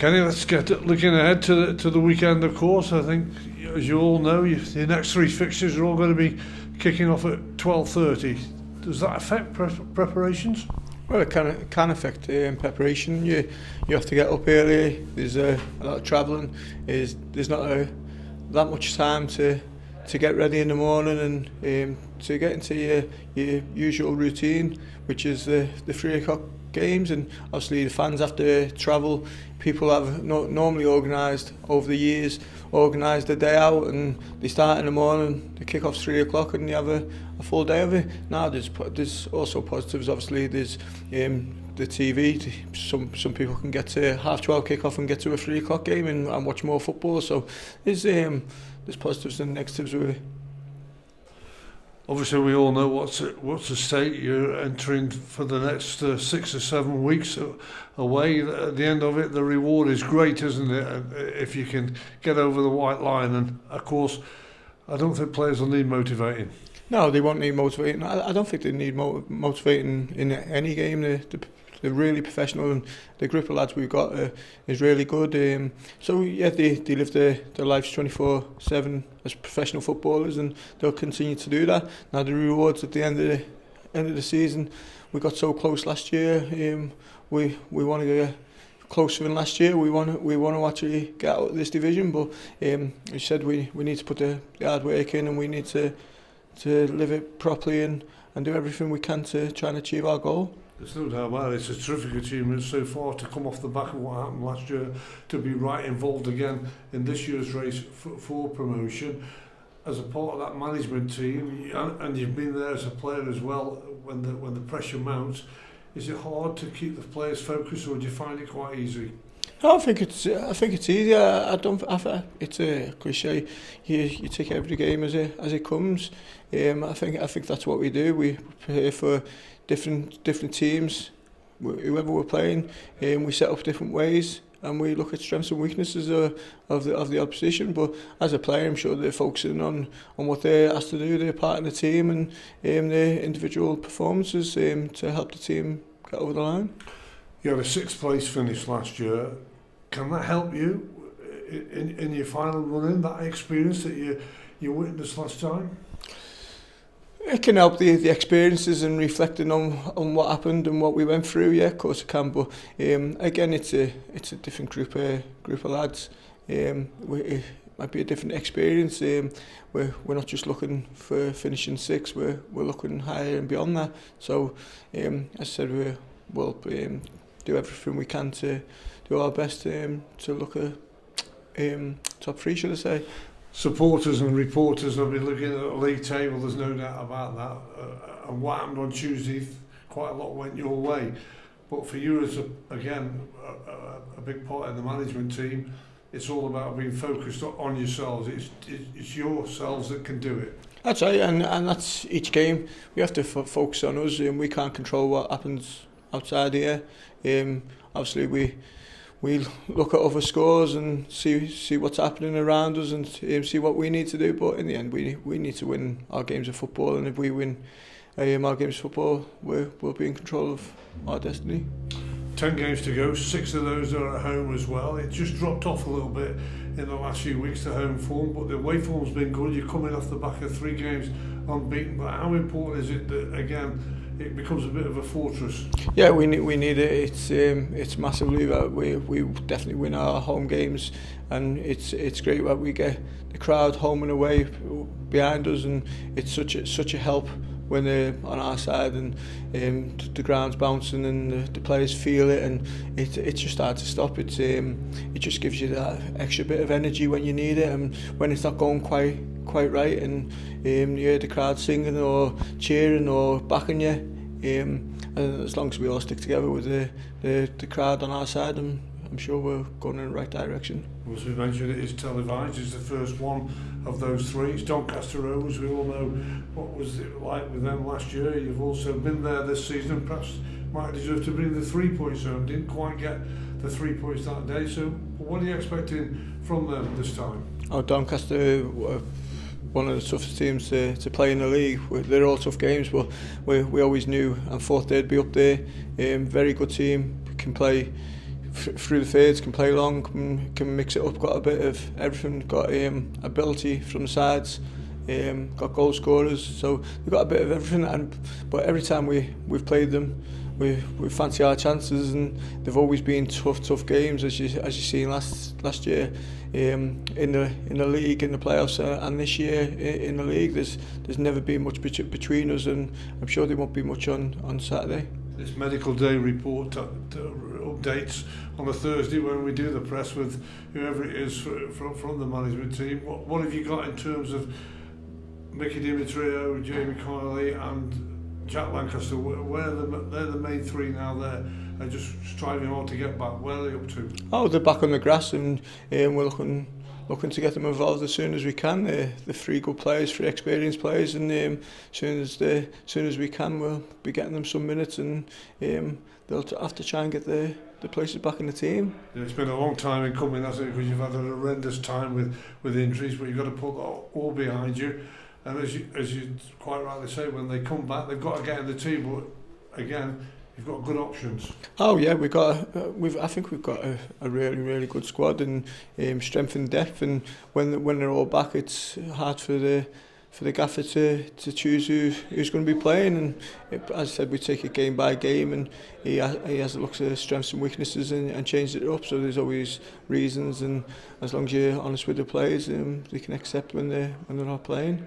Kenny, let's get looking ahead to the weekend, of course. I think, as you all know, the next three fixtures are all going to be kicking off at 12:30. Does that affect preparations? Well, it can affect preparation. You have to get up early. There's a lot of travelling. There's not that much time to get ready in the morning and to get into your usual routine, which is the 3 o'clock games. And obviously the fans have to travel. People have normally organised over the years, organised a day out, and they start in the morning, they kick off 3 o'clock and you have a full day of it. Now there's also positives. Obviously there's the TV. Some people can get to 12:30 kick-off and get to a 3 o'clock game and watch more football. So there's positives and negatives with it. Obviously, we all know what's the state. You're entering for the next 6 or 7 weeks away. At the end of it, the reward is great, isn't it? If you can get over the white line. And of course, I don't think players will need motivating. No, they won't need motivating. I don't think they need motivating in any game. They're really professional, and the group of lads we've got is really good. So yeah, they live their lives 24/7 as professional footballers, and they'll continue to do that. Now the rewards at the end of the season, we got so close last year. We want to get closer than last year. We want to actually get out of this division, but as you said, we need to put the hard work in, and we need to live it properly and do everything we can to try and achieve our goal. There's no doubt about it. It's a terrific achievement so far to come off the back of what happened last year, to be right involved again in this year's race for promotion. As a part of that management team, and you've been there as a player as well, when the pressure mounts, is it hard to keep the players focused, or do you find it quite easy? No, I think it's easy. It's a cliche. You take every game as it comes. I think that's what we do. We prepare for different teams, whoever we're playing. We set up different ways, and we look at strengths and weaknesses of the opposition. But as a player, I'm sure they're focusing on what they're asked to do. They're part of the team, and their individual performances to help the team get over the line. You had a 6th place finish last year. Can that help you in your final run-in, that experience that you witnessed last time? It can help the experiences and reflecting on what happened and what we went through. Yeah, of course it can. But again, it's a different group of lads. It might be a different experience. We're not just looking for finishing 6. We're looking higher and beyond that. So as I said, we'll do everything we can to do our best to look at top 3, should I say. Supporters and reporters will be looking at the league table, there's no doubt about that. And what happened on Tuesday, quite a lot went your way. But for you, as a big part of the management team, it's all about being focused on yourselves. It's yourselves that can do it. That's right, and that's each game. We have to focus on us, and we can't control what happens outside here. Obviously, we look at other scores and see what's happening around us and see what we need to do. But in the end, we need to win our games of football, and if we win our games of football, we'll be in control of our destiny. 10 games to go, 6 of those are at home as well. It just dropped off a little bit in the last few weeks, the home form, but the away form's been good. You're coming off the back of 3 games unbeaten, but how important is it that, again, it becomes a bit of a fortress? Yeah, we need it. It's massively that we definitely win our home games, and it's great that we get the crowd home and away behind us, and it's such a help when they're on our side, and the ground's bouncing and the players feel it, and it's just hard to stop. It just gives you that extra bit of energy when you need it, and when it's not going quite right, and you hear the crowd singing or cheering or backing you, and as long as we all stick together with the crowd on our side, I'm sure we're going in the right direction. As we mentioned, it is televised. It's the first one of those 3. It's Doncaster Rovers. We all know what was it like with them last year. You've also been there this season, and perhaps might deserve to bring the 3 points home. Didn't quite get the 3 points that day. So what are you expecting from them this time? Doncaster were one of the toughest teams to play in the league. They're all tough games, but we always knew and thought they'd be up there. Very good team, can play through the thirds, can play long, can mix it up, got a bit of everything, got ability from the sides, got goal scorers, so we've got a bit of everything. But every time we've played them, we fancy our chances, and they've always been tough games, as you seen last year in the league, in the playoffs, and this year in the league. There's never been much between us, and I'm sure there won't be much on Saturday. This medical day report updates on a Thursday when we do the press with whoever it is from the management team. What have you got in terms of Mickey Dimitrio, Jamie Connolly and Jack Lancaster? They're the main three now. They're just striving hard to get back. Where are they up to? Oh, they're back on the grass, and we're looking to get them involved as soon as we can. They're three good players, three experienced players, and as soon as we can, we'll be getting them some minutes, and they'll have to try and get the places back in the team. Yeah, it's been a long time in coming, hasn't it? Because you've had a horrendous time with injuries, but you've got to put that all behind you. And as you quite rightly say, when they come back, they've got to get in the team. But again, you've got good options. Oh yeah, I think we've got a really good squad, and strength and depth. And when they're all back, it's hard for the gaffer to choose who's going to be playing. And as I said, we take it game by game, and he has a look at strengths and weaknesses and changes it up. So there's always reasons, and as long as you're honest with the players, they can accept when they're not playing.